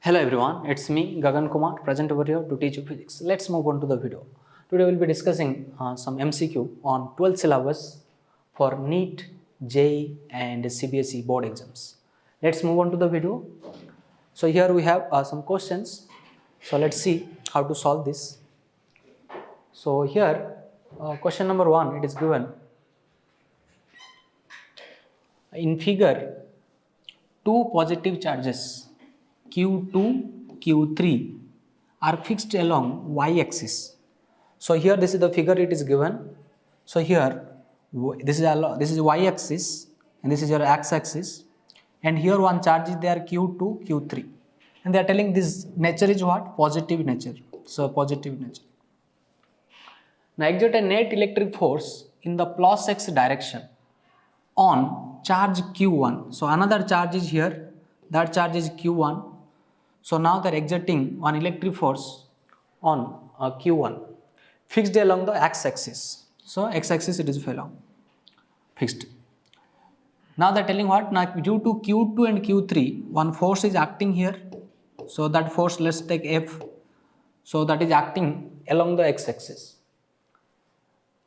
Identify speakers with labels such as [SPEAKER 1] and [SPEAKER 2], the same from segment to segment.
[SPEAKER 1] Hello everyone, it's me Gagan Kumar present over here to teach you physics. Let's move on to the video. Today we'll be discussing some MCQ on 12th syllabus for NEET, JEE and CBSE board exams. Let's move on to the video. So here we have some questions. So let's see how to solve this. So here question number 1, it is given in figure two positive charges Q2, Q3 are fixed along y-axis. So here this is the figure it is given. So here this is y-axis and this is your x-axis, and here one charge is there Q2, Q3, and they are telling this nature is what? Positive nature. So positive nature. Now exert a net electric force in the plus x direction on charge Q1. So another charge is here, that charge is Q1. So now they are exerting one electric force on Q1 fixed along the x-axis. So x-axis it is fixed. Now they are telling what? Now due to Q2 and Q3 one force is acting here. So that force, let's take F. So that is acting along the x-axis.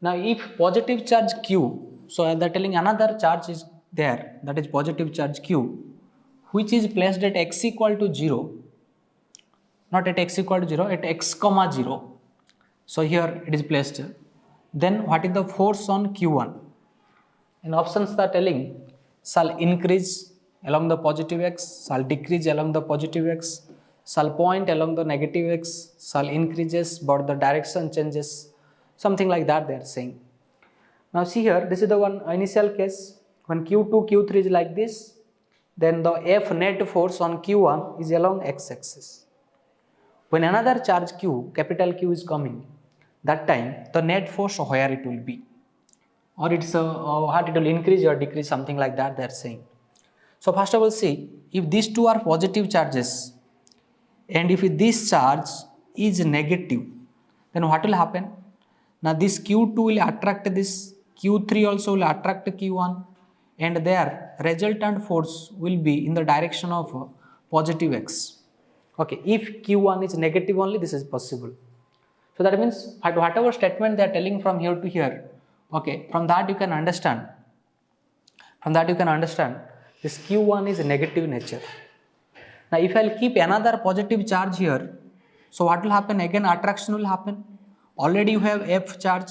[SPEAKER 1] Now if positive charge Q, so they are telling another charge is there, that is positive charge Q, which is placed at x equal to 0. Not at x equal to 0, at x comma 0. So here it is placed. Then what is the force on Q1? And options are telling shall increase along the positive x, shall decrease along the positive x, shall point along the negative x, shall increases but the direction changes, something like that they are saying. Now see here, this is the one initial case when Q2, Q3 is like this, then the F net force on Q1 is along x-axis. When another charge Q, capital Q is coming, that time the net force where it will be, or it's what it will increase or decrease, something like that they are saying. So first of all, see if these two are positive charges and if this charge is negative, then what will happen? Now this Q2 will attract this, Q3 also will attract Q1, and their resultant force will be in the direction of positive x. Okay, if Q1 is negative only, this is possible. So that means whatever statement they are telling from here to here, okay, from that you can understand this Q1 is a negative nature. Now if I will keep another positive charge here, so what will happen? Again attraction will happen. Already you have F charge,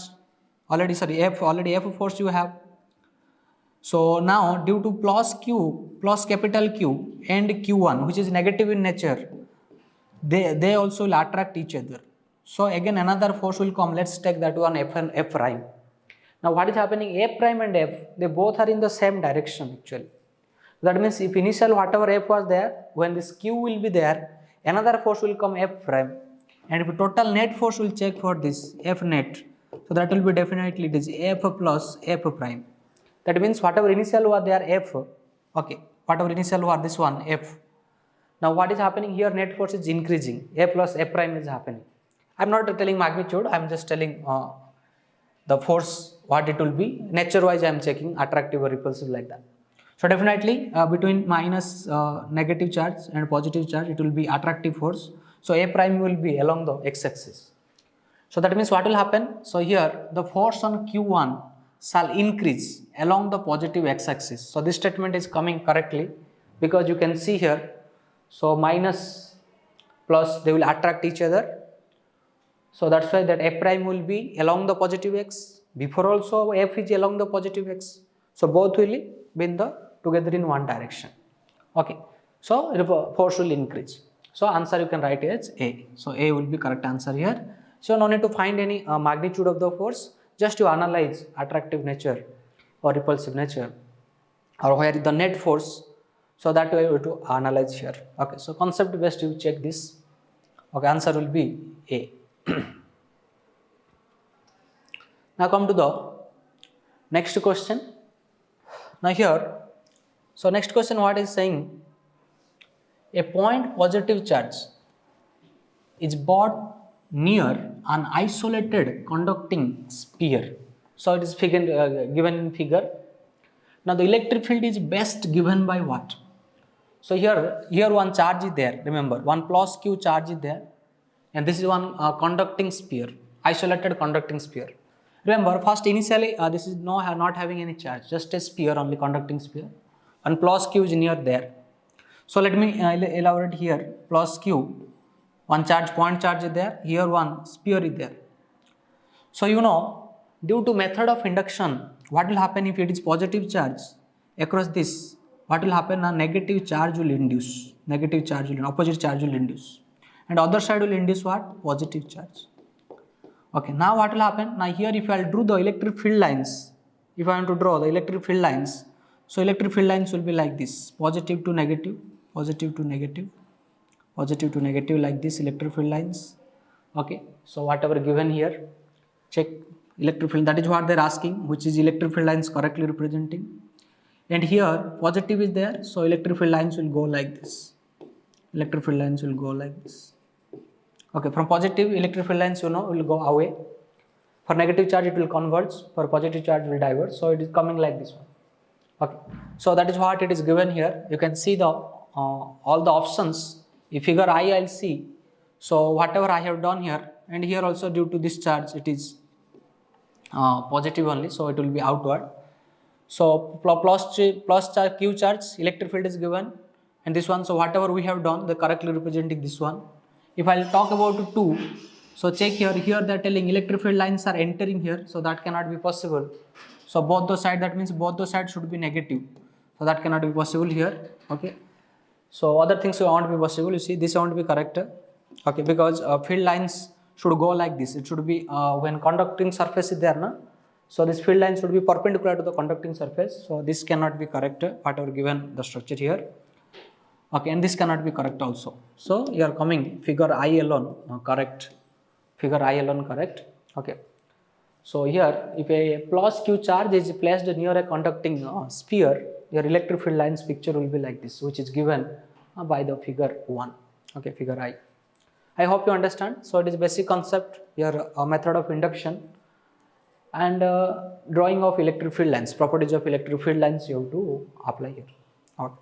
[SPEAKER 1] already F force you have. So now due to plus Q, plus capital Q and Q1, which is negative in nature, they also will attract each other. So again another force will come. Let's take that one F and F prime. Now what is happening? F prime and F, they both are in the same direction actually. That means if initial whatever F was there, when this Q will be there, another force will come F prime, and if total net force will check for this F net, so that will be definitely it is F plus F prime. That means whatever initial was there F, okay, whatever initial was this one F. Now what is happening here? Net force is increasing, A plus F prime is happening. I am not telling magnitude, I am just telling the force what it will be. Nature wise I am checking attractive or repulsive like that. So definitely between minus negative charge and positive charge it will be attractive force. So A prime will be along the x-axis. So that means what will happen? So here the force on Q1 shall increase along the positive x-axis. So this statement is coming correctly because you can see here. So minus plus they will attract each other. So that's why that F prime will be along the positive x. Before also F is along the positive x. So both will be in together in one direction. Okay. So the force will increase. So answer you can write as A. So A will be correct answer here. So no need to find any magnitude of the force. Just to analyze attractive nature or repulsive nature, or where is the net force. So that way we have to analyze here. Okay, so concept based you check this. Okay, answer will be A. Now come to the next question. Now here, so next question what is saying? A point positive charge is brought near an isolated conducting sphere. So it is given in figure. Now the electric field is best given by what? So here one charge is there, remember, one plus q charge is there, and this is one conducting sphere, isolated conducting sphere. Remember, first initially this is not having any charge, just a sphere, only conducting sphere. One plus q is near there. So let me elaborate here. Plus q, one charge, point charge is there, here one sphere is there. So you know, due to method of induction, what will happen if it is positive charge across this? What will happen? A negative charge will induce, opposite charge will induce, and other side will induce what? Positive charge. Okay, now what will happen? Now here if I draw the electric field lines, if I want to draw the electric field lines, so electric field lines will be like this, positive to negative, positive to negative, positive to negative, like this electric field lines. Okay, so whatever given here, check electric field, that is what they are asking, which is electric field lines correctly representing. And here positive is there, so electric field lines will go like this, electric field lines will go like this. Okay, from positive electric field lines, you know, will go away. For negative charge it will converge, for positive charge will diverge, so it is coming like this one. Okay, so that is what it is given here. You can see the all the options. If figure I will see, so whatever I have done here, and here also due to this charge it is positive only, so it will be outward. So plus charge, q charge, electric field is given, and this one, so whatever we have done, they correctly representing this one. If I will talk about 2, so check here they are telling electric field lines are entering here, so that cannot be possible. So both the side, that means both the sides should be negative, so that cannot be possible here. Okay, so other things won't be possible. You see, this won't be correct. Okay, because field lines should go like this. It should be when conducting surface is there, na? So this field line should be perpendicular to the conducting surface. So this cannot be correct, whatever given the structure here. Okay, and this cannot be correct also. So you are coming figure I alone correct, figure I alone correct. Okay, so here if a plus q charge is placed near a conducting sphere, your electric field lines picture will be like this, which is given by the figure 1. Okay, figure I hope you understand. So it is basic concept, your method of induction, and drawing of electric field lines, properties of electric field lines you have to apply here. Okay,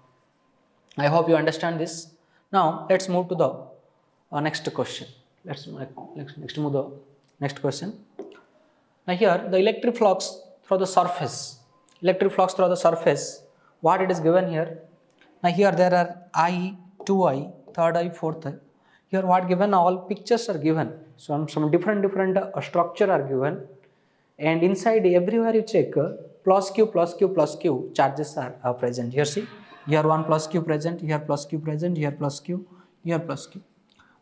[SPEAKER 1] I hope you understand this. Now let's move to the next question. Let's move the next question. Now here the electric flux through the surface, what it is given here. Now here there are I, 2I, 3rd I, 4th I. Here what given, all pictures are given, some different structure are given, and inside everywhere you check plus q charges are present. Here see, here one plus q present, here plus q present, here plus q, here plus q,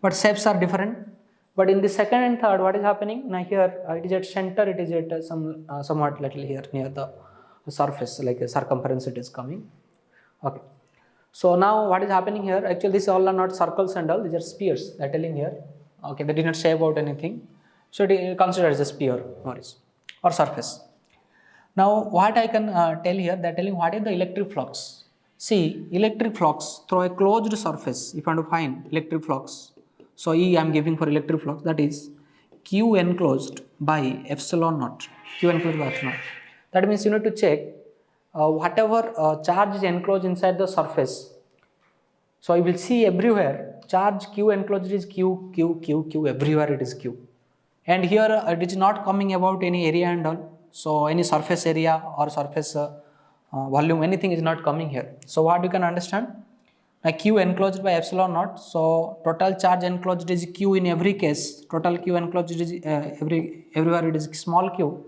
[SPEAKER 1] but shapes are different. But in the second and third, what is happening? Now here it is at center, it is at somewhat little here near the surface, like a circumference it is coming. Okay, so now what is happening here? Actually these all are not circles and all, these are spheres, they are telling here. Okay, they did not say about anything, so it is considered as a sphere or surface. Now what I can tell here, they are telling what is the electric flux. See, electric flux through a closed surface, if I want to find electric flux, so E I am giving for electric flux, that is Q enclosed by epsilon naught, Q enclosed by epsilon naught. That means you need to check whatever charge is enclosed inside the surface. So you will see everywhere charge Q enclosed is Q, everywhere it is Q. And here it is not coming about any area and all. So any surface area or surface volume, anything is not coming here. So what you can understand? Like Q enclosed by epsilon naught. So total charge enclosed is Q in every case. Total Q enclosed is everywhere it is small q.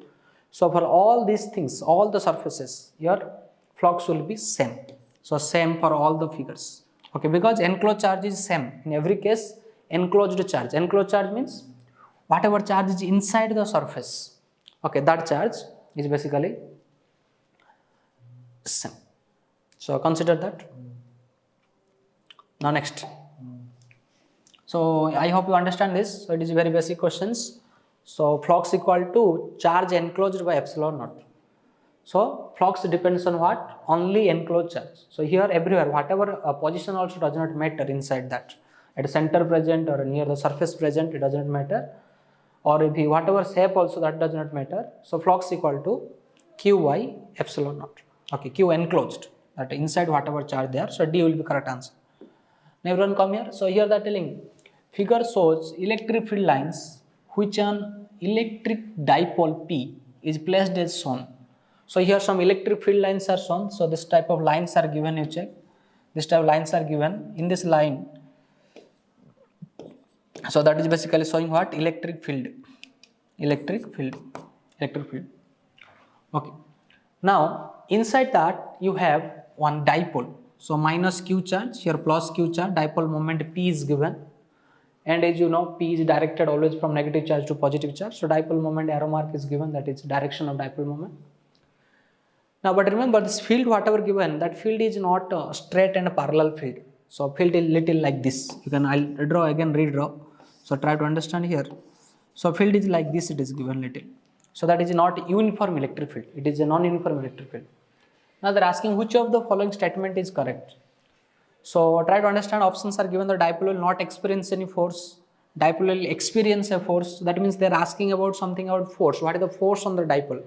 [SPEAKER 1] So for all these things, all the surfaces, your flux will be same. So same for all the figures. Okay, because enclosed charge is same in every case. Enclosed charge. Enclosed charge means whatever charge is inside the surface. Okay, that charge is basically same. So consider that. Now next. So I hope you understand this. So it is very basic questions. So flux equal to charge enclosed by epsilon naught. So flux depends on what? Only enclosed charge. So here everywhere, whatever position also does not matter inside that. At the center present or near the surface present, it does not matter. Or if whatever shape also, that does not matter. So flux equal to Q by epsilon naught. Okay, Q enclosed. that inside whatever charge they are. So D will be correct answer. Now everyone come here. So here they are telling figure shows electric field lines which an electric dipole P is placed as shown. So here some electric field lines are shown. So this type of lines are given, you check. This type of lines are given in this line. So that is basically showing what? Electric field. Okay. Now inside that you have one dipole. So minus q charge, here plus q charge, dipole moment P is given. And as you know, P is directed always from negative charge to positive charge. So dipole moment arrow mark is given, that is direction of dipole moment. Now but remember this field whatever given, that field is not a straight and a parallel field. So field is little like this. You can, I'll draw again, redraw. So try to understand here. So field is like this, it is given little. So that is not uniform electric field, it is a non-uniform electric field. Now they are asking which of the following statement is correct. So try to understand, options are given. The dipole will not experience any force, dipole will experience a force. That means they are asking about something about force. What is the force on the dipole?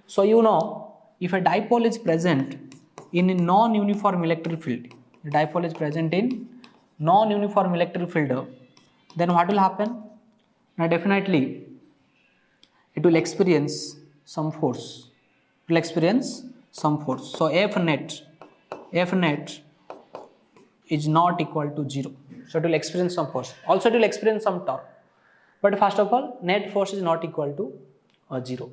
[SPEAKER 1] So you know, if a dipole is present in a non-uniform electric field, the dipole is present in non-uniform electric field, then what will happen? Now definitely it will experience some force. It will experience some force. So F net is not equal to 0. So it will experience some force. Also it will experience some torque. But first of all, net force is not equal to 0.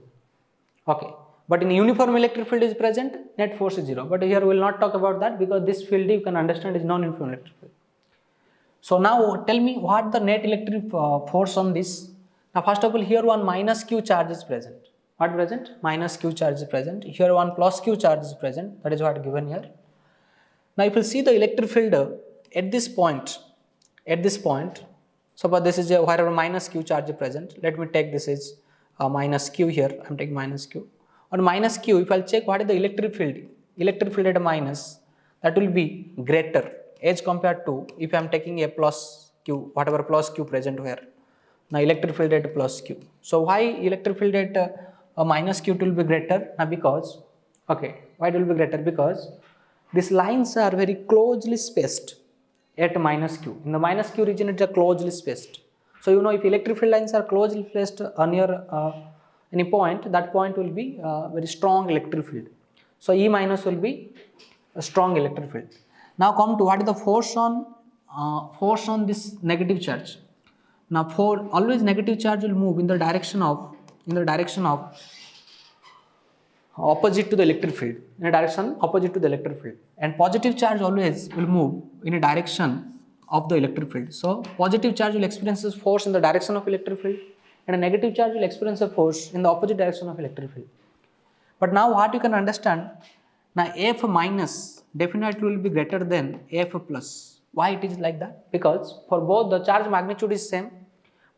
[SPEAKER 1] Okay. But in uniform electric field is present, net force is 0. But here we will not talk about that because this field you can understand is non-uniform electric field. So now tell me what the net electric force on this. Now first of all, here one minus q charge is present. What present? Minus q charge is present. Here one plus q charge is present. That is what given here. Now if you see the electric field at this point, suppose this is wherever minus q charge is present. Let me take this is minus q here. I am taking minus q. On minus q, if I will check what is the electric field at minus, that will be greater as compared to if I am taking a plus q, whatever plus q present here. Now electric field at plus q. So why electric field at minus q will be greater? Now because, okay, why it will be greater? Because these lines are very closely spaced at minus q. In the minus q region it is closely spaced. So you know, if electric field lines are closely placed near any point, that point will be very strong electric field. So E minus will be a strong electric field. Now come to what is the force on this negative charge. Now for always negative charge will move in the direction of opposite to the electric field, and positive charge always will move in a direction of the electric field. So positive charge will experience force in the direction of electric field, and a negative charge will experience a force in the opposite direction of electric field. But now what you can understand, now F minus definitely will be greater than F plus. Why it is like that? Because for both the charge magnitude is same,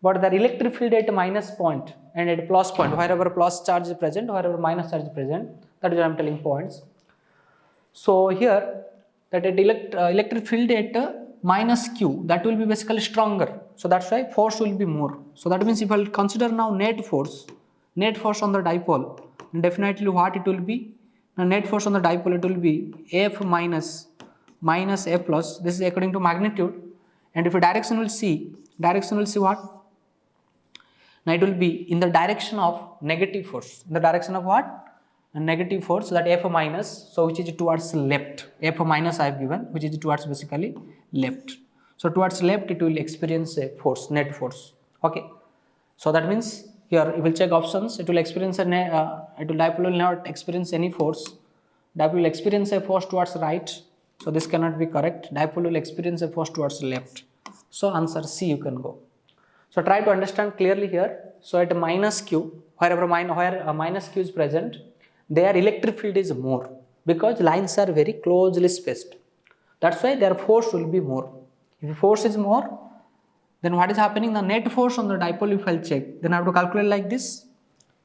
[SPEAKER 1] but the electric field at minus point and at plus point, wherever plus charge is present, wherever minus charge is present, that is what I am telling points. So here that at electric field at minus q, that will be basically stronger. So that's why force will be more. So that means if I will consider now net force on the dipole, definitely what it will be? Now net force on the dipole, it will be F minus F plus. This is according to magnitude. And if a direction will see what? Now it will be in the direction of negative force. In the direction of what? A negative force, so that F minus, so which is towards left. F minus I have given, which is towards basically left. So towards left it will experience a force, net force. Okay. So that means here you will check options. It will experience dipole will not experience any force. Dipole will experience a force towards right. So this cannot be correct. Dipole will experience a force towards left. So answer C you can go. So try to understand clearly here. So at minus q, where minus q is present, their electric field is more because lines are very closely spaced. That's why their force will be more. If force is more, then what is happening? The net force on the dipole, if I will check, then I have to calculate like this.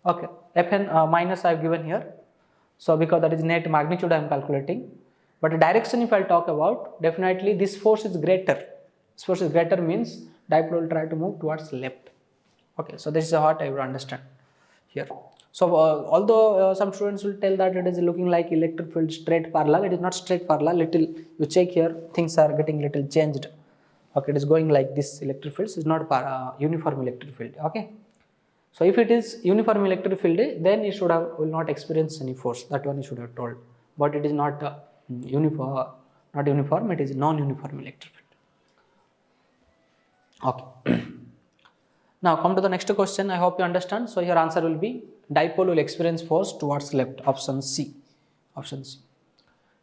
[SPEAKER 1] Okay, Fn minus I have given here. So because that is net magnitude I am calculating. But the direction if I will talk about, definitely this force is greater. This force is greater means dipole will try to move towards left. Okay, so this is what I will understand here. So although some students will tell that it is looking like electric field straight parallel, it is not straight parallel. Little you check here, things are getting little changed. Okay, it is going like this. Electric field is not uniform electric field. Okay, so if it is uniform electric field, then it will not experience any force. That one you should have told. But it is not uniform. Not uniform. It is non-uniform electric field. Okay. Now come to the next question. I hope you understand. So your answer will be dipole will experience force towards left. Option C. Option C.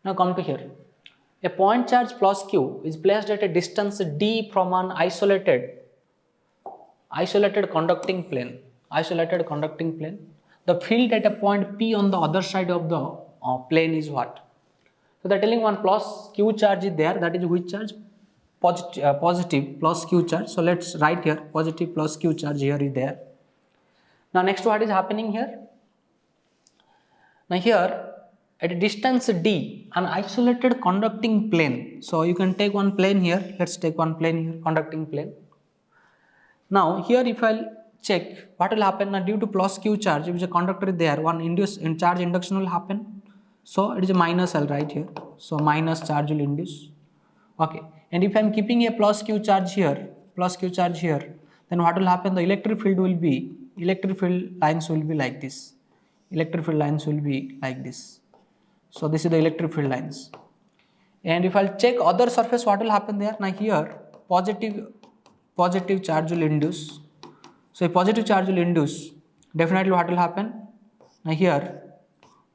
[SPEAKER 1] Now come to here. A point charge plus Q is placed at a distance d from an isolated conducting plane. Isolated conducting plane. The field at a point P on the other side of the plane is what? So they are telling one plus Q charge is there. That is which charge? Positive plus Q charge. So let's write here positive plus Q charge here is there. Now next what is happening here? Now here at a distance d, an isolated conducting plane. So you can take one plane here. Let's take one plane here, conducting plane. Now here if I'll check what will happen, now due to plus Q charge, if the conductor is there, one charge induction will happen. So it is a minus, I'll write here. So minus charge will induce. Okay. And if I am keeping a plus Q charge here, then what will happen? The electric field lines will be like this. Electric field lines will be like this. So this is the electric field lines. And if I'll check other surface, what will happen there? Now here positive charge will induce. So if positive charge will induce, definitely what will happen? Now here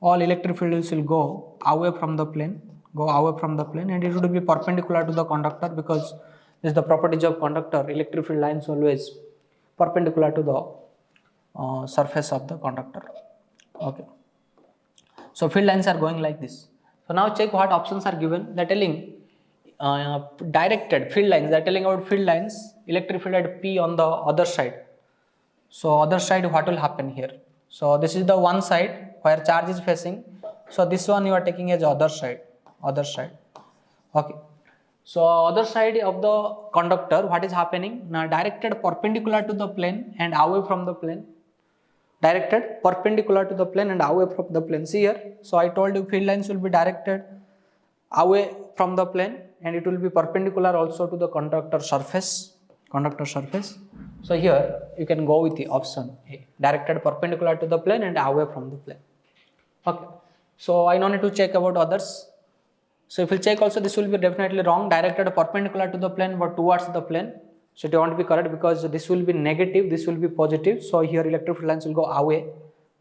[SPEAKER 1] all electric fields will go away from the plane, and it would be perpendicular to the conductor, because this is the properties of conductor. Electric field lines always perpendicular to the surface of the conductor. Okay. So field lines are going like this. So now check what options are given. They are telling directed field lines. They are telling about field lines, electric field at P on the other side. So other side, what will happen here? So this is the one side where charge is facing. So this one you are taking as other side. Okay. So other side of the conductor, what is happening? Now directed perpendicular to the plane and away from the plane. Directed perpendicular to the plane and away from the plane. See here. So I told you field lines will be directed away from the plane, and it will be perpendicular also to the conductor surface. So here you can go with the option A, directed perpendicular to the plane and away from the plane. Okay. So I don't need to check about others. So if you check also, this will be definitely wrong. Directed perpendicular to the plane but towards the plane. So it won't be correct, because this will be negative, this will be positive. So here electric field lines will go away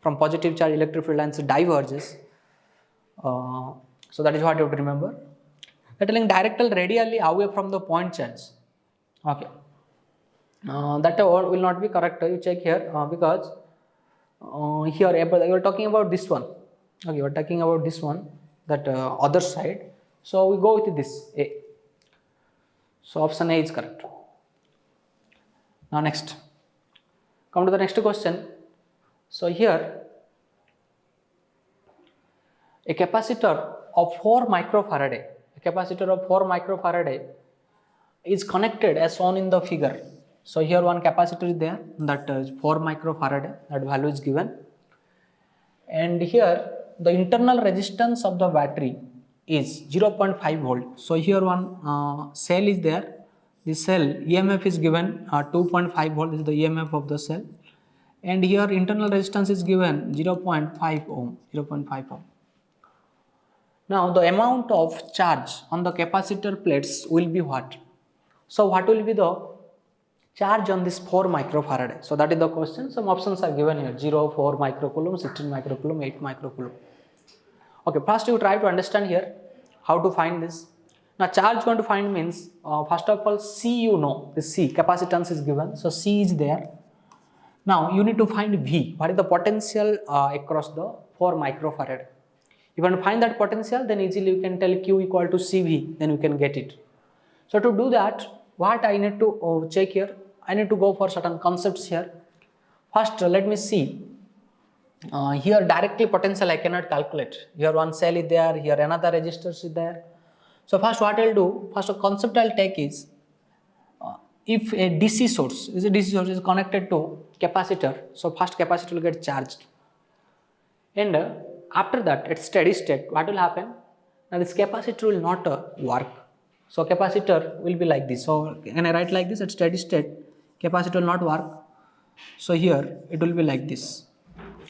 [SPEAKER 1] from positive charge. Electric field lines diverges. So that is what you have to remember. They're telling directly radially away from the point charge. Okay. That will not be correct. You check here because here you are talking about this one. Okay, you are talking about this one, that other side. So we go with this A. So option A is correct. Now next, come to the next question. So here a capacitor of 4 microfarad, is connected as shown in the figure. So here one capacitor is there, that is 4 microfarad, that value is given. And here the internal resistance of the battery is 0.5 volt. So here one cell is there. The cell EMF is given 2.5 volt is the EMF of the cell, and here internal resistance is given 0.5 ohm. Now the amount of charge on the capacitor plates will be what? So what will be the charge on this 4 microfarad? So that is the question. Some options are given here: 0, 4 microcoulomb, 16 microcoulomb, 8 microcoulomb. Okay, first you try to understand here how to find this. Now charge you want to find means, first of all C, you know, the C, capacitance is given, so C is there. Now you need to find V, what is the potential across the 4 microfarad. If you want to find that potential, then easily you can tell Q equal to CV, then you can get it. So to do that, what I need to check here, I need to go for certain concepts here. First let me see, here directly potential I cannot calculate. Here one cell is there, here another resistor is there. So first what I will do, first a concept I will take is, if a DC source is connected to capacitor, so first capacitor will get charged. And after that, at steady state, what will happen? Now this capacitor will not work. So capacitor will be like this. So can I write like this? At steady state, capacitor will not work. So here it will be like this.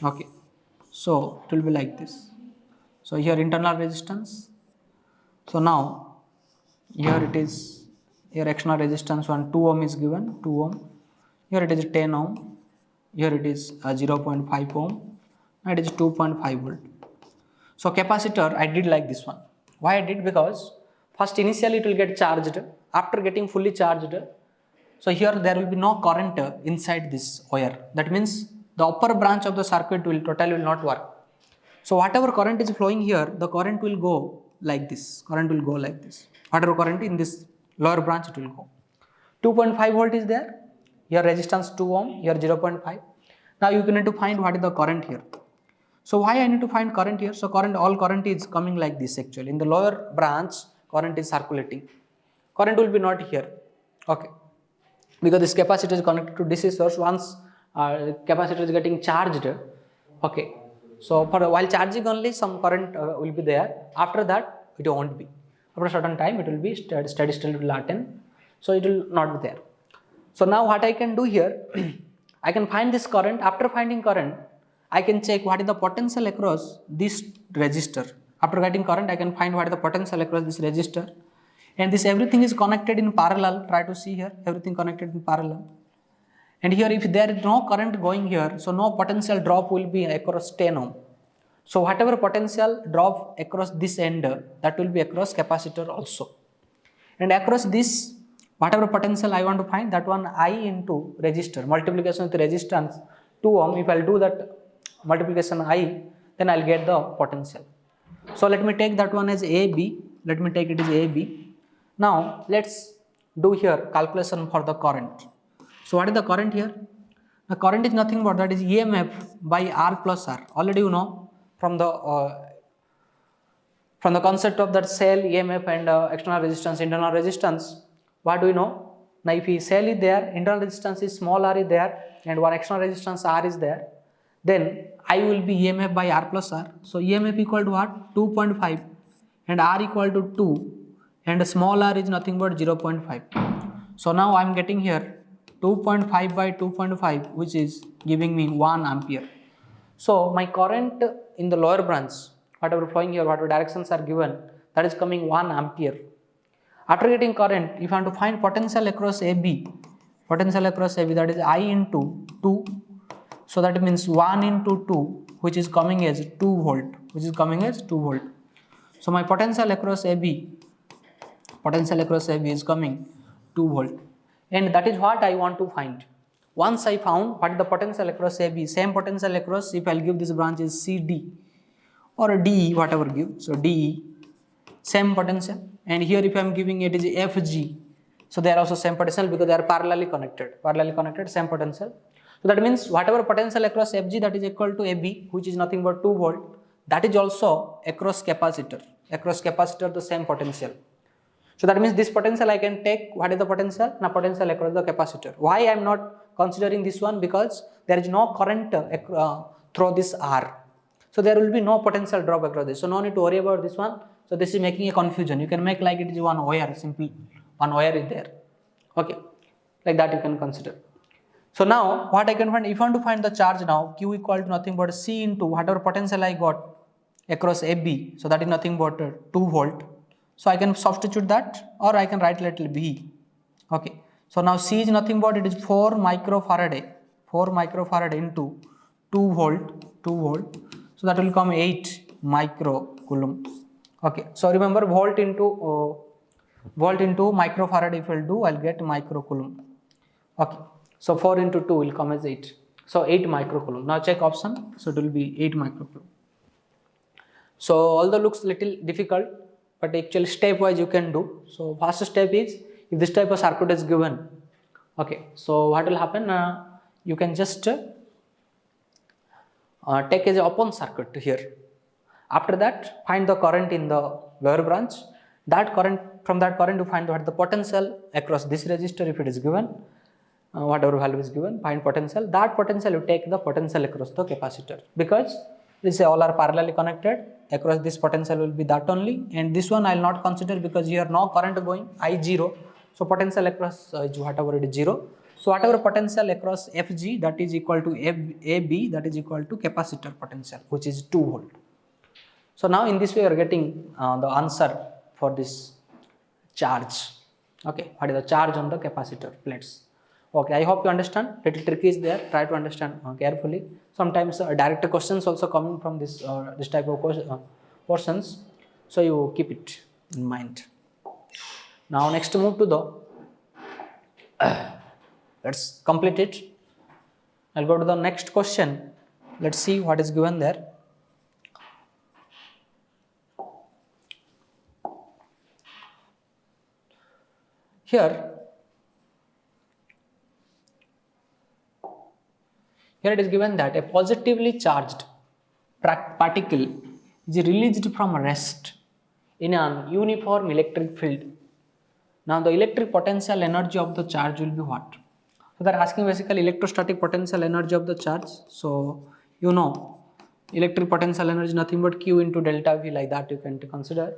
[SPEAKER 1] Okay. So it will be like this. So here internal resistance. So now here it is, here external resistance 2 ohm is given, 2 ohm. Here it is 10 ohm. Here it is 0.5 ohm. And it is 2.5 volt. So capacitor I did like this one. Why I did? Because first initially it will get charged. After getting fully charged, so here there will be no current inside this wire. That means the upper branch of the circuit will totally not work. So whatever current is flowing here, the current will go like this. Current will go like this. Whatever current in this lower branch, it will go. 2.5 volt is there. Here resistance 2 ohm. Here 0.5. Now you need to find what is the current here. So why I need to find current here? So all current is coming like this actually. In the lower branch, current is circulating. Current will be not here. Okay. Because this capacitor is connected to DC source. Once capacitor is getting charged, okay. So for while charging only some current will be there. After that it won't be. After a certain time it will be steady state will attain. So it will not be there. So now what I can do here, I can find this current. After finding current, I can check what is the potential across this resistor. After getting current, I can find what is the potential across this resistor. And this everything is connected in parallel. Try to see here, everything connected in parallel. And here if there is no current going here, so no potential drop will be across 10 ohm. So whatever potential drop across this end, that will be across capacitor also. And across this, whatever potential I want to find, that one I into resistor, multiplication with resistance 2 ohm. If I will do that multiplication I, then I will get the potential. So let me take that one as AB. Let me take it as AB. Now let's do here calculation for the current. So what is the current here? The current is nothing but that is EMF by R plus R. Already you know from the concept of that cell EMF and external resistance, internal resistance. What do we know? Now if the cell is there, internal resistance is small r is there, and one external resistance R is there, then I will be EMF by R plus R. So EMF equal to what? 2.5 and R equal to 2 and small r is nothing but 0.5. So now I am getting here 2.5 by 2.5, which is giving me 1 ampere. So my current in the lower branch, whatever flowing here, whatever directions are given, that is coming 1 ampere. After getting current, if I want to find potential across AB, that is I into 2. So that means 1 into 2, which is coming as 2 volt, So my potential across AB is coming 2 volt. And that is what I want to find. Once I found what is the potential across AB, same potential across, if I will give this branch is CD or DE, whatever give. So DE, same potential. And here if I am giving it is FG, so they are also same potential because they are parallelly connected, same potential. So that means whatever potential across FG, that is equal to AB, which is nothing but 2 volt, that is also across capacitor. Across capacitor the same potential. So that means this potential I can take, what is the potential? Now potential across the capacitor. Why I am not considering this one? Because there is no current through this R. So there will be no potential drop across this. So no need to worry about this one. So this is making a confusion. You can make like it is one wire, simply one wire is there. Okay, like that you can consider. So now what I can find, if I want to find the charge now, Q equal to nothing but C into whatever potential I got across AB. So that is nothing but 2 volt. So I can substitute that, or I can write little B. Okay. So now C is nothing but it is 4 microfarad into 2 volt. So that will come 8 microcoulomb. Okay. So remember volt into microfarad if I will do, I will get microcoulomb. Okay. So 4 into 2 will come as 8. So 8 microcoulomb. Now check option. So it will be 8 microcoulomb. So although looks little difficult, but actually step wise you can do. So first step is, if this type of circuit is given, okay, so what will happen, you can just take as an open circuit here. After that find the current in the lower branch, from that current you find what the potential across this resistor if it is given, whatever value is given, find potential, that potential you take the potential across the capacitor, because Let's say all are parallelly connected. Across this potential will be that only, and this one I will not consider because here no current going, I0. So potential across is whatever it is 0. So whatever potential across Fg, that is equal to AB, that is equal to capacitor potential, which is 2 volt. So now in this way you are getting the answer for this charge. Okay, what is the charge on the capacitor plates? Okay, I hope you understand. Little trick is there. Try to understand carefully. Sometimes direct questions also coming from this this type of portions. So you keep it in mind. Now next move to the let's complete it. I'll go to the next question. Let's see what is given there. Here it is given that a positively charged particle is released from rest in an uniform electric field. Now the electric potential energy of the charge will be what? So they are asking basically electrostatic potential energy of the charge. So you know electric potential energy is nothing but Q into delta V, like that you can consider.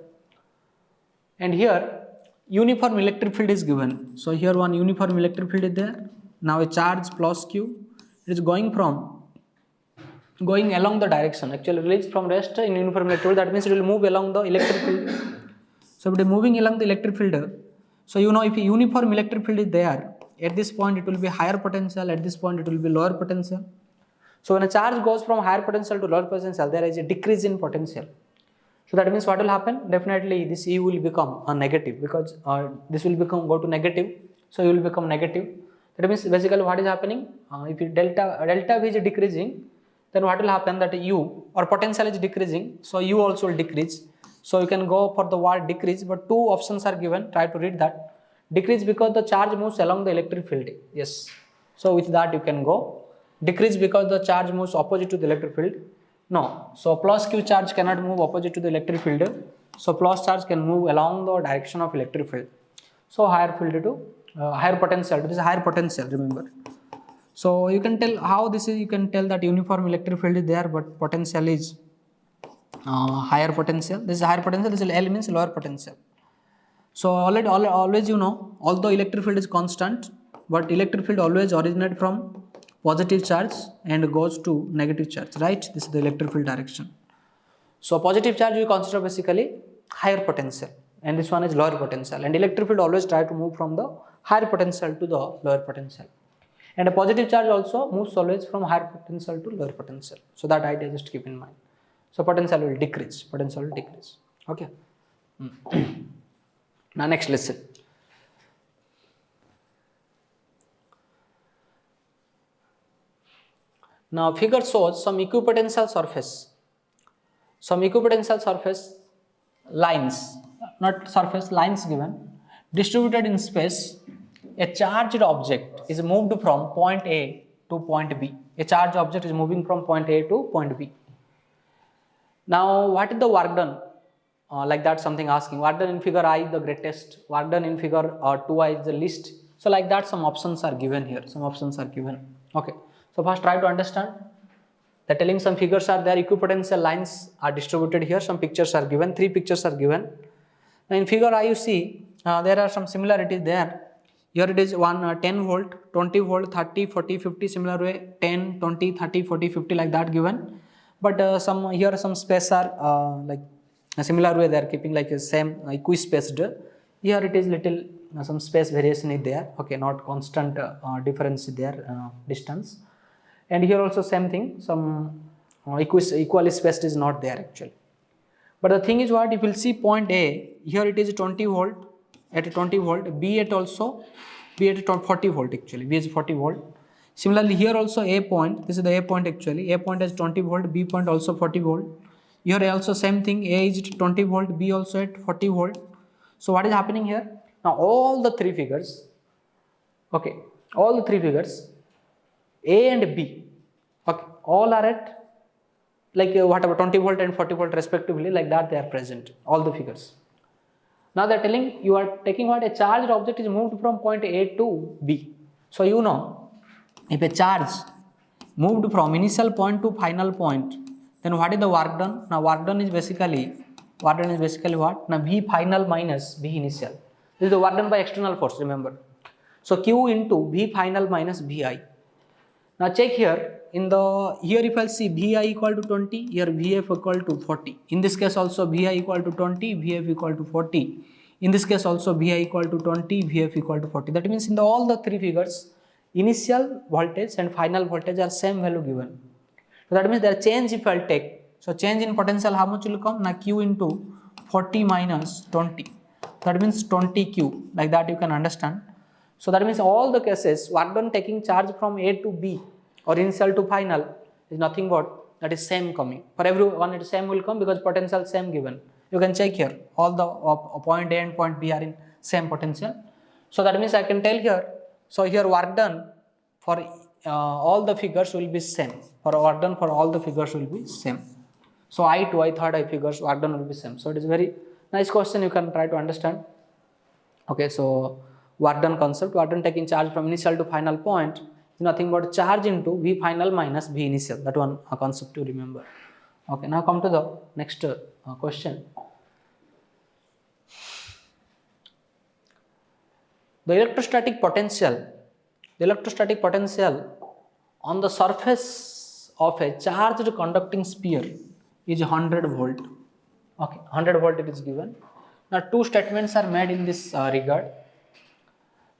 [SPEAKER 1] And here uniform electric field is given. So here one uniform electric field is there. Now a charge plus Q, it is going along the direction. Actually released from rest in uniform electric field, that means it will move along the electric field. So if it is moving along the electric field, so you know if a uniform electric field is there, at this point it will be higher potential, at this point it will be lower potential. So when a charge goes from higher potential to lower potential, there is a decrease in potential. So that means what will happen? Definitely this E will become a negative, because this will go to negative. So you will become negative. That means basically what is happening? If delta V is decreasing, then what will happen? That U or potential is decreasing, so U also will decrease. So you can go for the word decrease, but two options are given. Try to read that. Decrease because the charge moves along the electric field. Yes. So with that you can go. Decrease because the charge moves opposite to the electric field. No. So plus Q charge cannot move opposite to the electric field. So plus charge can move along the direction of electric field. So higher field to higher potential. This is higher potential, remember. So you can tell how this is. You can tell that uniform electric field is there, but potential is higher potential. This is higher potential. This is L means lower potential. So always you know, although electric field is constant, but electric field always originates from positive charge and goes to negative charge, right? This is the electric field direction. So positive charge we consider basically higher potential, and this one is lower potential, and electric field always try to move from the higher potential to the lower potential, and a positive charge also moves always from higher potential to lower potential. So that idea just keep in mind. So potential will decrease, okay. Now next listen. Now figure shows some equipotential surface. Some equipotential surface lines, not surface, lines given, distributed in space. A charged object is moved from point A to point B. A charged object is moving from point A to point B. Now what is the work done? Like that something asking. Work done in figure I the greatest, work done in figure 2I is the least. So like that some options are given here. Okay. So first try to understand. They're telling some figures are there, equipotential lines are distributed here, some pictures are given, 3 pictures are given. Now in figure I you see there are some similarities there. Here it is 10 volt, 20 volt, 30, 40, 50, similar way 10, 20, 30, 40, 50 like that given. But here some space are like a similar way they are keeping like a same equispaced. Here it is little some space variation is there, okay, not constant difference is there, distance. And here also same thing, some equally spaced is not there actually. But the thing is what, if you will see point A, here it is 20 volt, at 20 volt, B at 40 volt actually, B is 40 volt. Similarly here also A point, this is the A point actually, A point is 20 volt, B point also 40 volt. Here also same thing, A is 20 volt, B also at 40 volt. So what is happening here? Now all the 3 figures, okay, all the 3 figures, A and B, okay, all are at like whatever 20 volt and 40 volt respectively, like that they are present, all the figures. Now they are telling you are taking what, a charged object is moved from point A to B. So you know, if a charge moved from initial point to final point, Then what is the work done? Now work done is basically what? Now V final minus V initial. This is the work done by external force, remember. So Q into V final minus Vi. Now check here, here if I see Vi equal to 20, here Vf equal to 40. In this case also Vi equal to 20, Vf equal to 40. In this case also Vi equal to 20, Vf equal to 40. That means in all the three figures, initial voltage and final voltage are same value given. So that means their change if I will take, so change in potential how much will come? Now Q into 40 minus 20. That means 20Q, like that you can understand. So that means all the cases work done taking charge from A to B or initial to final is nothing but that is same coming. For everyone it is same will come because potential same given. You can check here all the point A and point B are in same potential. So that means I can tell here, so here work done for all the figures will be same. For work done for all the figures will be same. So I2, I third I figures work done will be same. So it is very nice question, you can try to understand. Okay, so work done concept, work done taking charge from initial to final point is nothing but charge into V final minus V initial. That one concept to remember. Okay, now come to the next question. The electrostatic potential on the surface of a charged conducting sphere is 100 volt. Okay, 100 volt it is given. Now two statements are made in this regard.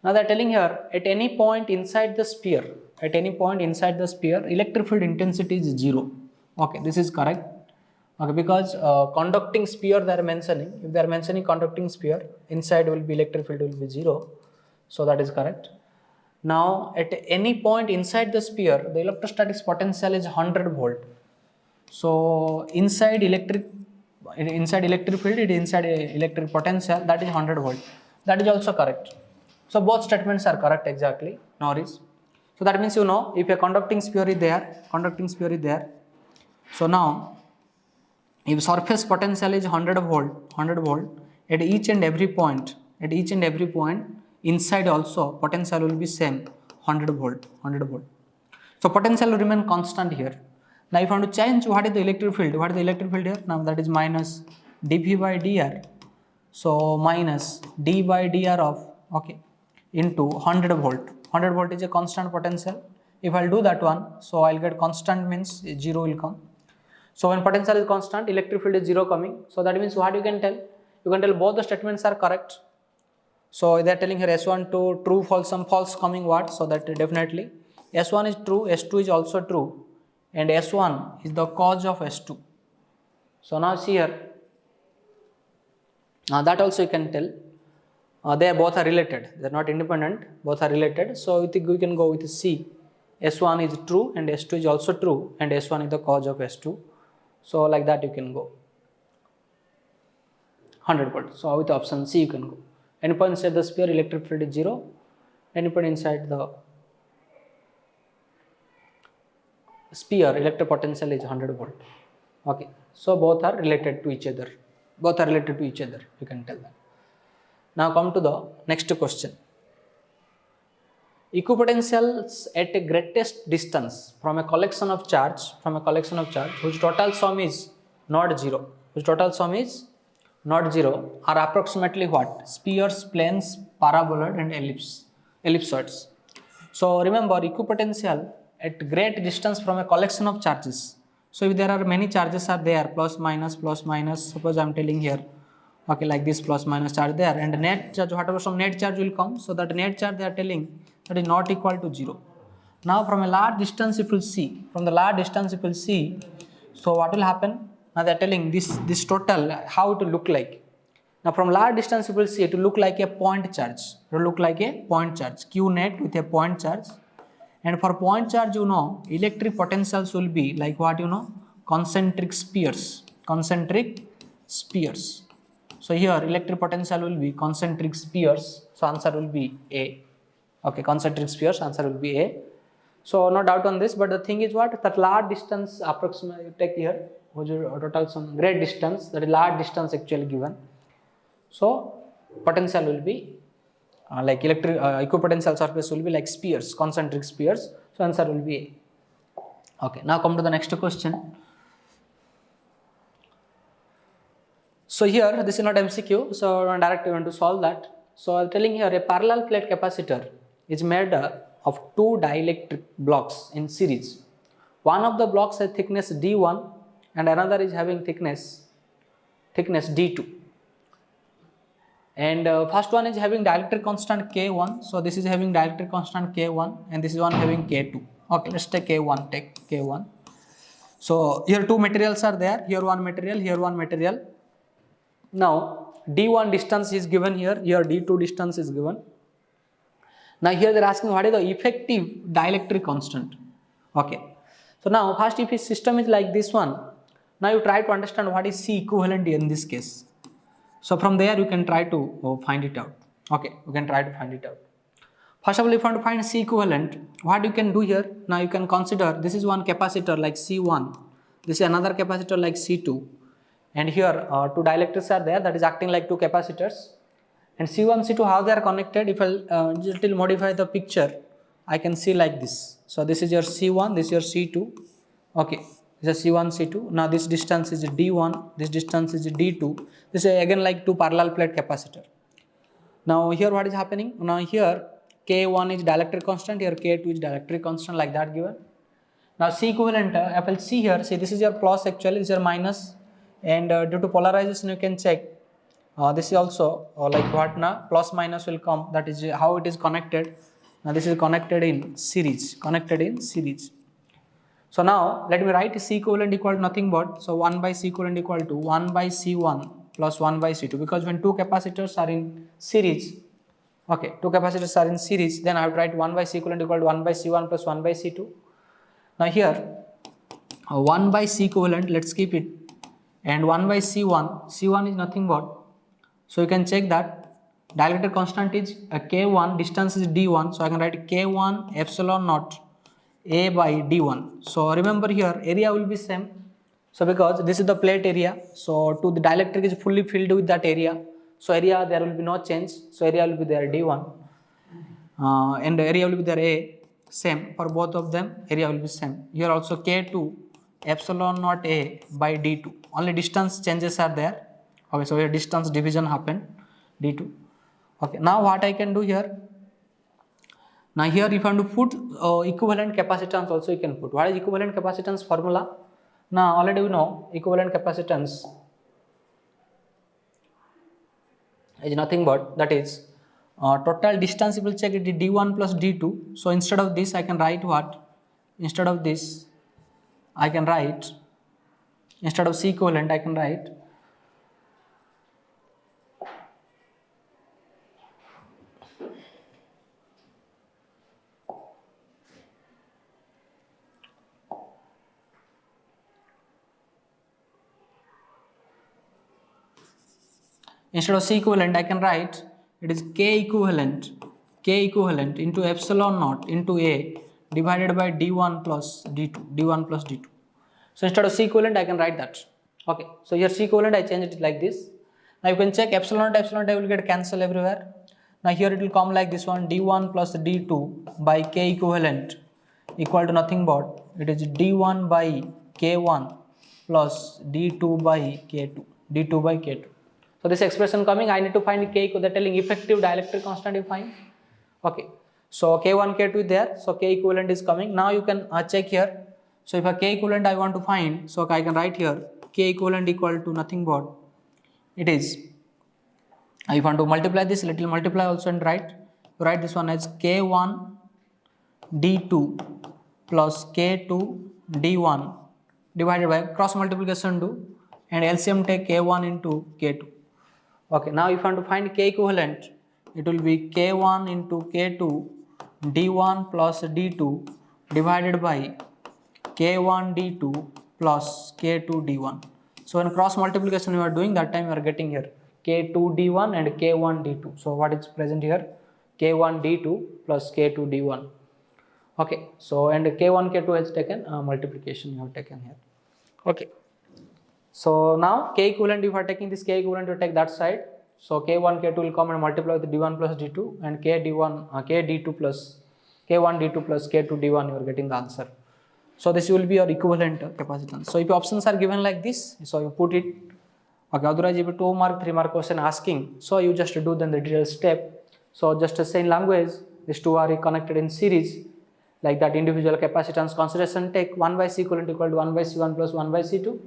[SPEAKER 1] Now they are telling here at any point inside the sphere, electric field intensity is 0. Okay, this is correct. Okay, because conducting sphere they are mentioning. If they are mentioning conducting sphere, inside will be electric field will be 0. So that is correct. Now at any point inside the sphere, the electrostatic potential is 100 volt. So inside electric field, it is inside electric potential, that is 100 volt. That is also correct. So both statements are correct exactly, no worries. So that means you know if a conducting sphere is there, so now if surface potential is 100 volt, at each and every point, inside also potential will be same 100 volt. So potential will remain constant here. Now if I want to change what is the electric field, here? Now that is minus dV by dr. So minus d by dr of, okay, into 100 volt. 100 volt is a constant potential. If I will do that one, so I will get constant means 0 will come. So when potential is constant, electric field is 0 coming. So that means what you can tell? You can tell both the statements are correct. So they are telling here S1 to true, false, some false coming what? So that definitely S1 is true, S2 is also true, and S1 is the cause of S2. So now see here, that also you can tell. They both are related, they are not independent, both are related. So we can go with C. S1 is true and S2 is also true, and S1 is the cause of S2. So like that you can go 100 volt. So with option C you can go. Any point inside the sphere electric field is 0, any point inside the sphere electric potential is 100 volt. Okay, so both are related to each other, you can tell that. Now come to the next question. Equipotentials at a greatest distance from a collection of charge, whose total sum is not 0, are approximately what? Spheres, planes, paraboloid and ellipsoids. So remember, equipotential at great distance from a collection of charges. So if there are many charges are there, plus minus, suppose I am telling here, okay, like this plus minus charge there, and net charge, whatever some net charge will come, so that net charge they are telling that is not equal to 0. Now from a large distance if you see, so what will happen? Now they are telling this total, how it will look like. Now from large distance you will see it will look like a point charge, Q net with a point charge. And for point charge, you know, electric potentials will be like what, you know, concentric spheres. So here electric potential will be concentric spheres, so answer will be A. Okay, concentric spheres, answer will be A. So no doubt on this, but the thing is what, that large distance approximately you take here, total some great distance, that is large distance actually given. So potential will be like equipotential surface will be like spheres, concentric spheres, so answer will be A. Okay, now come to the next question. So here this is not MCQ, so directly want to solve that. So I'm telling here a parallel plate capacitor is made of two dielectric blocks in series. One of the blocks has thickness D1 and another is having thickness D2. And first one is having dielectric constant K1. So this is having dielectric constant K1 and this is one having K2. Okay, let's take K1, take K1. So here two materials are there, here one material, here one material. Now D1 distance is given here, here D2 distance is given. Now here they are asking what is the effective dielectric constant. Okay. So now first if his system is like this one, now you try to understand what is C equivalent in this case. So from there you can try to find it out. Okay, you can try to find it out. First of all, if you want to find C equivalent, what you can do here, now you can consider this is one capacitor like C1, this is another capacitor like C2, and here two dielectrics are there that is acting like two capacitors, and C1, C2 how they are connected. If I just modify the picture, I can see like this. So this is your C1, this is your C2, okay, this is C1, C2. Now this distance is D1, this distance is D2. This is again like two parallel plate capacitor. Now here what is happening? Now here K1 is dielectric constant, here K2 is dielectric constant, like that given. Now C equivalent, if I will see here, see this is your plus actually, this is your minus, and due to polarization you can check. This is also like what now, plus minus will come, that is how it is connected. Now this is connected in series, So now let me write C equivalent equal to nothing but, so 1 by C equivalent equal to 1 by C1 plus 1 by C2, because when two capacitors are in series, okay, two capacitors are in series, then I have to write 1 by C equivalent equal to 1 by C1 plus 1 by C2. Now here 1 by C equivalent, let's keep it, and 1 by C1 is nothing but, so you can check that dielectric constant is K1, distance is D1, so I can write K1 epsilon naught A by D1. So remember here area will be same, so because this is the plate area, so to the dielectric is fully filled with that area, so area there will be no change, so area will be there D1 and the area will be there A, same for both of them, area will be same. Here also K2 epsilon naught A by D2, only distance changes are there. Okay, so here distance division happened, D2. Okay, now what I can do here, now here if I want to put equivalent capacitance also you can put. What is equivalent capacitance formula? Now already we know equivalent capacitance is nothing but, that is total distance, you will check it is D1 plus D2. So instead of this I can write what? Instead of this I can write, instead of C equivalent I can write instead of C equivalent I can write it is K equivalent into epsilon naught into A divided by D1 plus D2. So instead of C equivalent I can write that. Okay, so here C equivalent I changed it like this. Now you can check epsilon naught will get cancel everywhere. Now here it will come like this one, D1 plus D2 by K equivalent equal to nothing but it is D1 by K1 plus D2 by K2. So this expression coming, I need to find K, they're telling effective dielectric constant you find. Okay, so K1, K2 is there, so K equivalent is coming. Now you can check here. So if a K equivalent I want to find, so I can write here K equivalent equal to nothing but it is, I want to multiply this, little multiply also and write this one as K1 D2 plus K2 D1 divided by cross multiplication do and LCM take K1 into K2. Okay, now if I want to find K equivalent, it will be K1 into K2 D1 plus D2 divided by K1 D2 plus K2 D1. So when cross multiplication you are doing, that time you are getting here K2 D1 and K1 D2. So what is present here? K1 D2 plus K2 D1. Okay, so and K1 K2 has taken multiplication you have taken here. Okay. So now K equivalent, if you are taking this K equivalent, you take that side. So K1 K2 will come and multiply with D1 plus D2 and K D2 plus K1 D2 plus K2 D1, you are getting the answer. So this will be your equivalent capacitance. So if options are given like this, so you put it Okay, otherwise if 2 mark, 3 mark question asking, so you just do then the detailed step. So just the same language, these two are connected in series, like that individual capacitance consideration take 1 by C equivalent equal to 1 by C1 plus 1 by C2.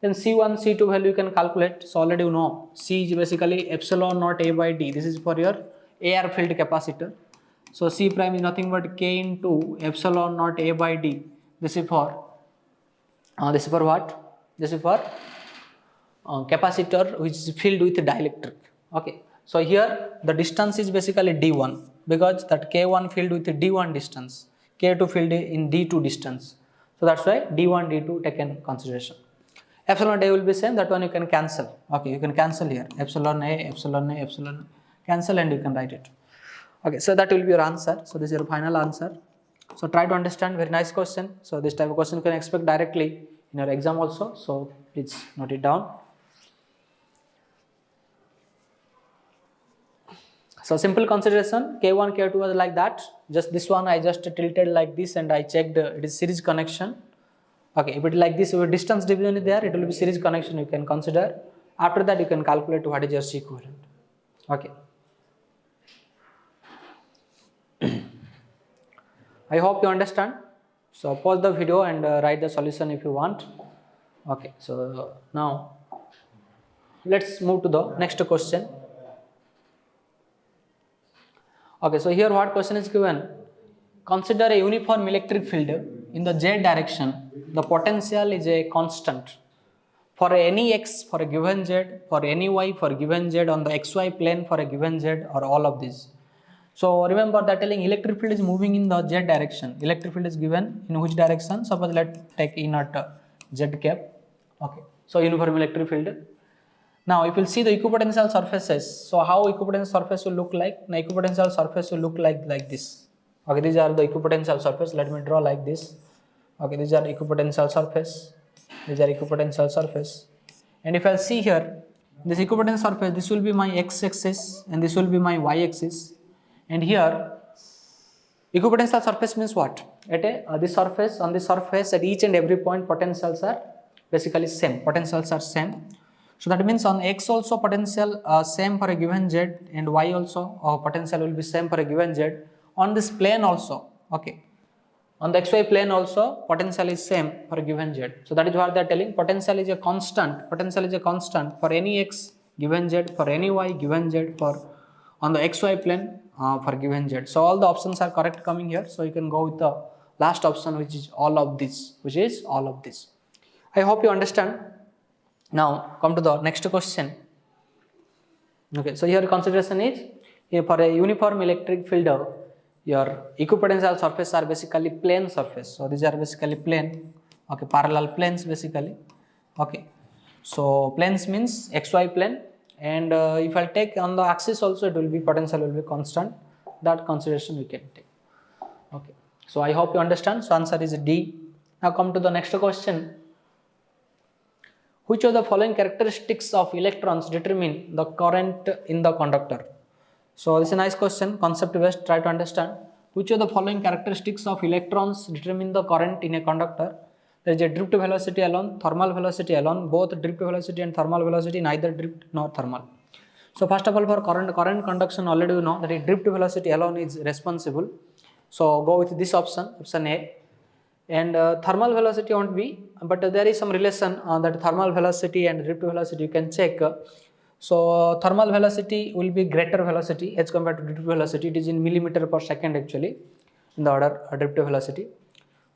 [SPEAKER 1] Then C1, C2 value you can calculate. So already you know, C is basically epsilon naught A by D. This is for your AR filled capacitor. So C prime is nothing but K into epsilon naught A by D. This is for what? This is for capacitor which is filled with dielectric. Okay. So here the distance is basically D1 because that K1 filled with D1 distance, K2 filled in D2 distance. So that's why D1, D2 taken consideration. Epsilon A will be same, that one you can cancel. Okay, you can cancel here. Epsilon A, epsilon A, epsilon A. Cancel and you can write it. Okay, so that will be your answer. So this is your final answer. So try to understand, very nice question. So this type of question you can expect directly in your exam also. So please note it down. So simple consideration, K1, K2 was like that. Just this one I just tilted like this and I checked it is series connection. Okay, if it is like this, if distance division is there, it will be series connection you can consider. After that you can calculate what is your C equivalent. Okay. I hope you understand. So pause the video and write the solution if you want. Okay, so now let's move to the next question. Okay, so here what question is given? Consider a uniform electric field in the z direction. The potential is a constant for any x for a given z, for any y for a given z, on the xy plane for a given z, or all of these. So remember that telling electric field is moving in the z direction. Electric field is given in which direction? Suppose let's take E naught z cap. Okay, so uniform electric field. Now if you will see the equipotential surfaces, so how equipotential surface will look like? Now equipotential surface will look like this. Okay, these are the equipotential surface. Let me draw like this. Okay, these are equipotential surface. These are equipotential surface. And if I see here, this equipotential surface, this will be my x-axis and this will be my y-axis. And here, equipotential surface means what? At this surface, on this surface, at each and every point, potentials are basically same. Potentials are same. So that means on x also potential same for a given z, and y also potential will be same for a given z. On this plane also, okay, on the xy plane also potential is same for a given z. So that is what they are telling. Potential is a constant. Potential is a constant for any x given z, for any y given z, for on the xy plane for given z. So all the options are correct coming here. So you can go with the last option, which is all of this. I hope you understand. Now come to the next question. Okay, so here consideration is for a uniform electric field, your equipotential surface are basically plane surface. So these are basically plane. Okay, parallel planes basically. Okay, so planes means xy plane, and if I take on the axis also, it will be potential will be constant. That consideration we can take. Okay, so I hope you understand. So answer is D. Now come to the next question. Which of the following characteristics of electrons determine the current in the conductor? So this is a nice question, concept based, try to understand. Which of the following characteristics of electrons determine the current in a conductor? There is a drift velocity alone, thermal velocity alone, both drift velocity and thermal velocity, neither drift nor thermal. So first of all, for current conduction, already you know that a drift velocity alone is responsible. So go with this option, option A. And thermal velocity won't be, but there is some relation that thermal velocity and drift velocity you can check. So thermal velocity will be greater velocity as compared to drift velocity. It is in millimeter per second actually in the order drift velocity.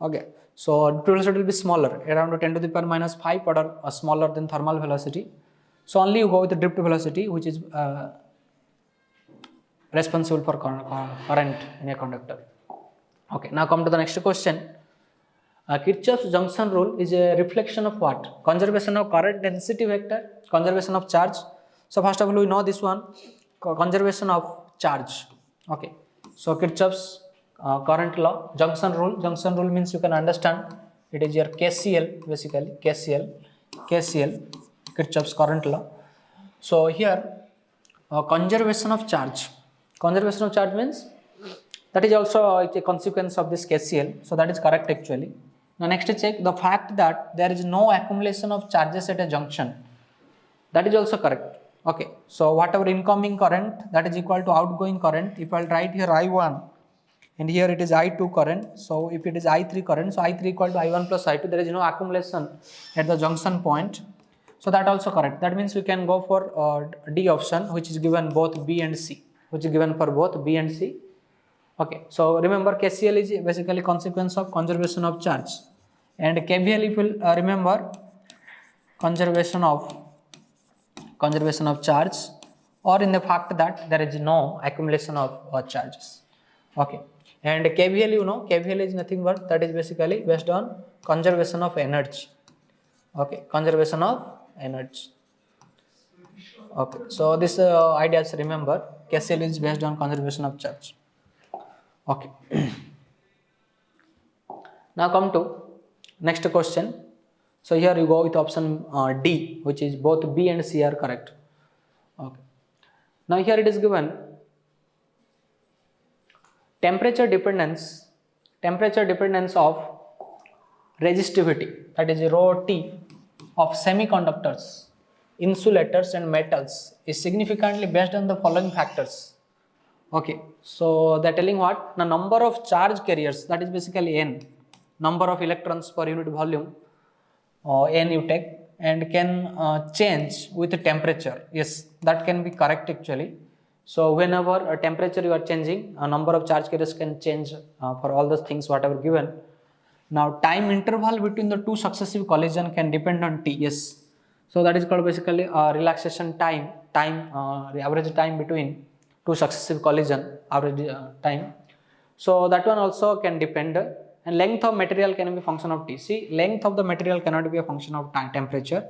[SPEAKER 1] Okay, so drift velocity will be smaller, around 10 to the power minus 5 order smaller than thermal velocity. So only you go with the drift velocity, which is responsible for current in a conductor. Okay, now come to the next question. Kirchhoff's junction rule is a reflection of what? Conservation of current density vector, conservation of charge. So first of all, we know this one, conservation of charge. Okay, so Kirchhoff's current law, junction rule. Junction rule means you can understand it is your KCL basically, KCL, Kirchhoff's current law. So here, conservation of charge. Conservation of charge means that is also a consequence of this KCL. So that is correct actually. Now next check the fact that there is no accumulation of charges at a junction. That is also correct. Okay, so whatever incoming current, that is equal to outgoing current. If I'll write here I1 and here it is I2 current, so if it is I3 current, so I3 equal to I1 plus I2, there is no accumulation at the junction point. So that also correct. That means we can go for D option, which is given both B and C, which is given for both B and C. Okay, so remember KCL is basically consequence of conservation of charge, and KVL, if you will remember, conservation of charge, or in the fact that there is no accumulation of charges. Okay, and KVL, you know, KVL is nothing but that is basically based on conservation of energy. Okay, conservation of energy. Okay, so this ideas, remember, KCL is based on conservation of charge. Okay. Now come to next question. So here you go with option D, which is both B and C are correct. Okay. Now here it is given temperature dependence of resistivity, that is rho T, of semiconductors, insulators and metals is significantly based on the following factors. Okay, so they are telling what? The number of charge carriers, that is basically N, number of electrons per unit volume, N you take, and can change with the temperature. Yes, that can be correct actually. So whenever a temperature you are changing, a number of charge carriers can change for all those things whatever given. Now time interval between the two successive collision can depend on T. Yes, so that is called basically relaxation time, the average time between two successive collision, average time. So that one also can depend. And length of material can be function of T. See, length of the material cannot be a function of time, temperature.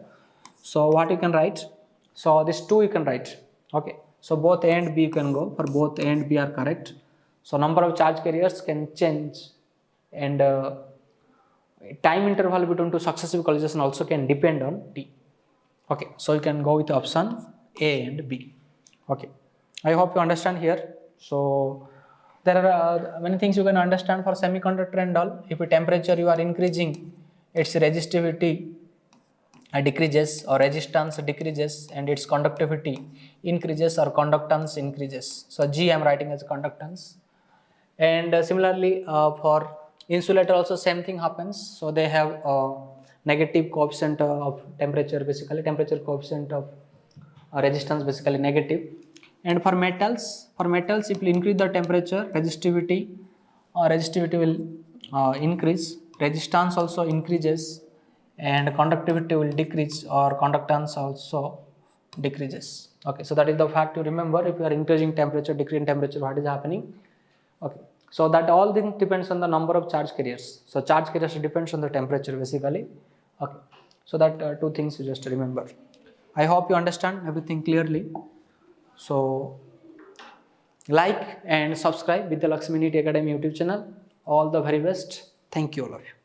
[SPEAKER 1] So what you can write? So this 2 you can write. Okay, so both A and B you can go for, both A and B are correct. So number of charge carriers can change, and time interval between two successive collisions also can depend on T. Okay, so you can go with option A and B. Okay, I hope you understand here. So there are many things you can understand for semiconductor and all. If a temperature you are increasing, its resistivity decreases, or resistance decreases, and its conductivity increases or conductance increases. So G I am writing as conductance. And similarly for insulator also same thing happens. So they have negative coefficient of temperature, basically temperature coefficient of resistance basically negative. And for metals, if you increase the temperature, resistivity will increase, resistance also increases, and conductivity will decrease, or conductance also decreases. Okay, so that is the fact to remember. If you are increasing temperature, decreasing temperature, what is happening? Okay, so that all things depends on the number of charge carriers. So charge carriers depends on the temperature basically. Okay, so that two things you just remember. I hope you understand everything clearly. So like and subscribe Vidhyalakshmi NEET Academy YouTube channel. All the very best. Thank you all of you.